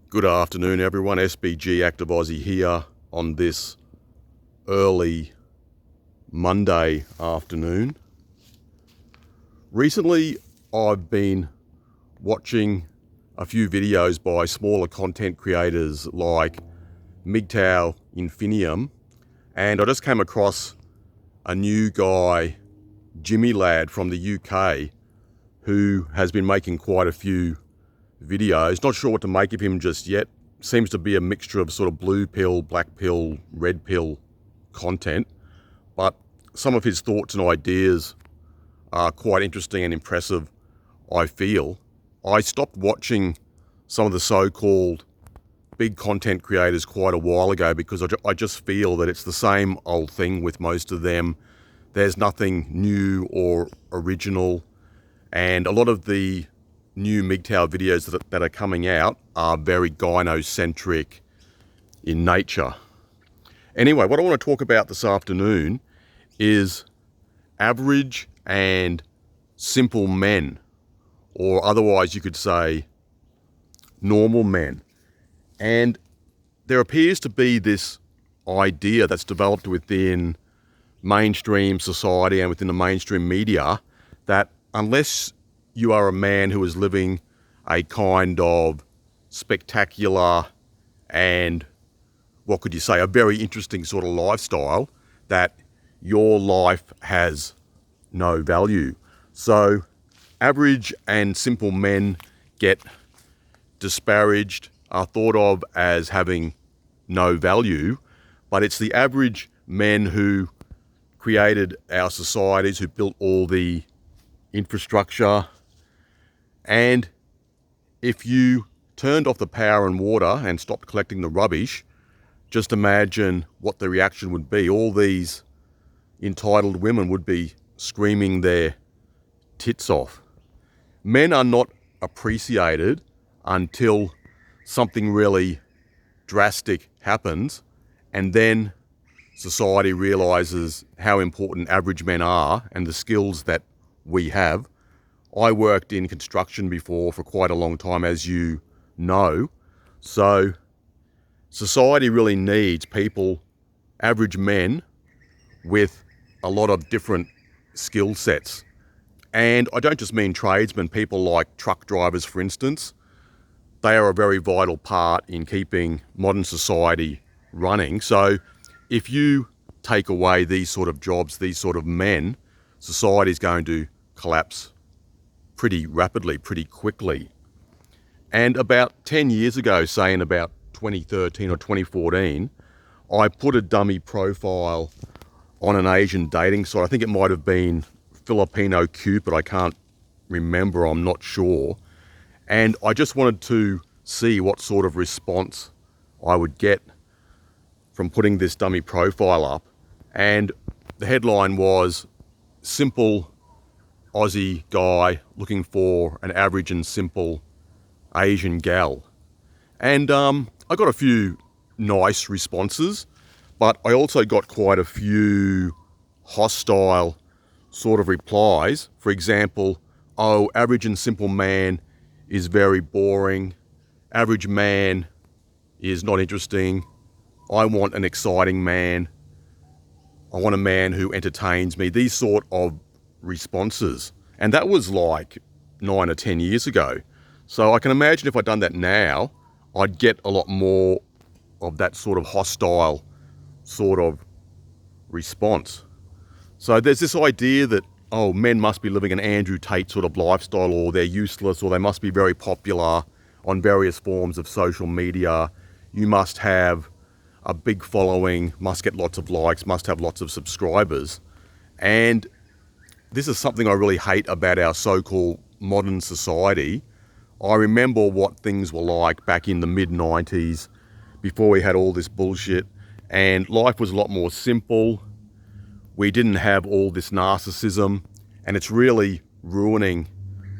Good afternoon, everyone. SBG Active Aussie here on this early Monday afternoon. Recently, I've been watching a few videos by smaller content creators like MGTOW Infinium, and I just came across a new guy, Jimmy Lad from the UK, who has been making quite a few videos. Not sure what to make of him just yet. Seems to be a mixture of sort of blue pill, black pill, red pill content, but some of his thoughts and ideas are quite interesting and impressive, I feel. I stopped watching some of the so-called big content creators quite a while ago because I just feel that it's the same old thing with most of them. There's nothing new or original, and a lot of the new MGTOW videos that are coming out are very gynocentric in nature. Anyway, what I want to talk about this afternoon is average and simple men, or otherwise you could say normal men. And there appears to be this idea that's developed within mainstream society and within the mainstream media that unless you are a man who is living a kind of spectacular and, what could you say, a very interesting sort of lifestyle, that your life has no value. So average and simple men get disparaged, are thought of as having no value, but it's the average men who created our societies, who built all the infrastructure. And if you turned off the power and water and stopped collecting the rubbish, just imagine what the reaction would be. All these entitled women would be screaming their tits off. Men are not appreciated until something really drastic happens, and then society realizes how important average men are and the skills that we have. I worked in construction before for quite a long time, as you know. So society really needs people, average men, with a lot of different skill sets. And I don't just mean tradesmen, people like truck drivers, for instance. They are a very vital part in keeping modern society running. So if you take away these sort of jobs, these sort of men, society is going to collapse pretty rapidly, pretty quickly. And about 10 years ago, say in about 2013 or 2014, I put a dummy profile on an Asian dating site. I think it might have been Filipino Cupid, I can't remember, I'm not sure. And I just wanted to see what sort of response I would get from putting this dummy profile up. And the headline was, "Simple Aussie guy looking for an average and simple Asian gal." And I got a few nice responses, but I also got quite a few hostile sort of replies. For example, "Oh, average and simple man is very boring. Average man is not interesting. I want an exciting man. I want a man who entertains me." These sort of responses. And that was like 9 or 10 years ago. So I can imagine if I'd done that now, I'd get a lot more of that sort of hostile sort of response. So there's this idea that, oh, men must be living an Andrew Tate sort of lifestyle, or they're useless, or they must be very popular on various forms of social media. You must have a big following, must get lots of likes, must have lots of subscribers. And this is something I really hate about our so-called modern society. I remember what things were like back in the mid-90s, before we had all this bullshit, and life was a lot more simple. We didn't have all this narcissism, and it's really ruining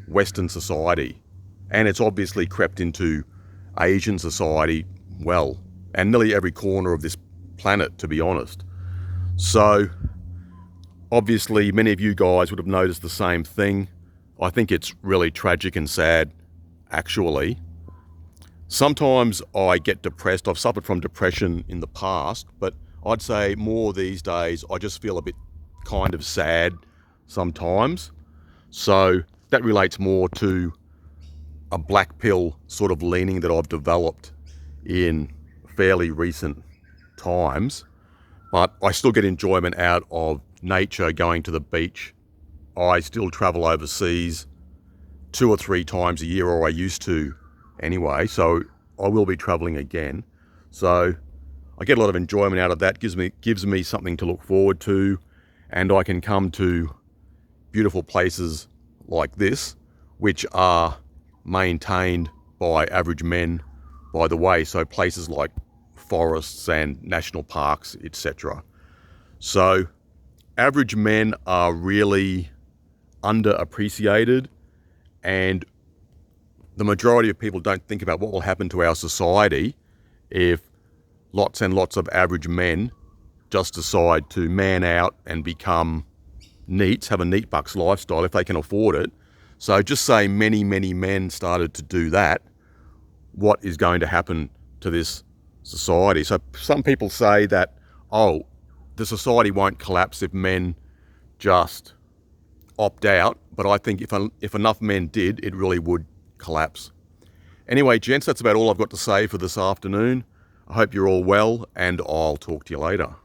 Western society. And it's obviously crept into Asian society, well, and nearly every corner of this planet, to be honest. So obviously many of you guys would have noticed the same thing. I think it's really tragic and sad, actually. Sometimes I get depressed. I've suffered from depression in the past, but I'd say more these days I just feel a bit kind of sad sometimes. So that relates more to a black pill sort of leaning that I've developed in fairly recent times. But I still get enjoyment out of nature, going to the beach. I still travel overseas 2 or 3 times a year, or I used to anyway, so I will be traveling again. So I get a lot of enjoyment out of that, gives me something to look forward to, and I can come to beautiful places like this, which are maintained by average men, by the way, so places like forests and national parks, etc. So average men are really underappreciated, and the majority of people don't think about what will happen to our society if lots and lots of average men just decide to man out and become neats, have a neat bucks lifestyle if they can afford it. So just say many, many men started to do that, what is going to happen to this society? So some people say that, oh, the society won't collapse if men just opt out, but I think if enough men did, it really would collapse. Anyway, gents, that's about all I've got to say for this afternoon. I hope you're all well, and I'll talk to you later.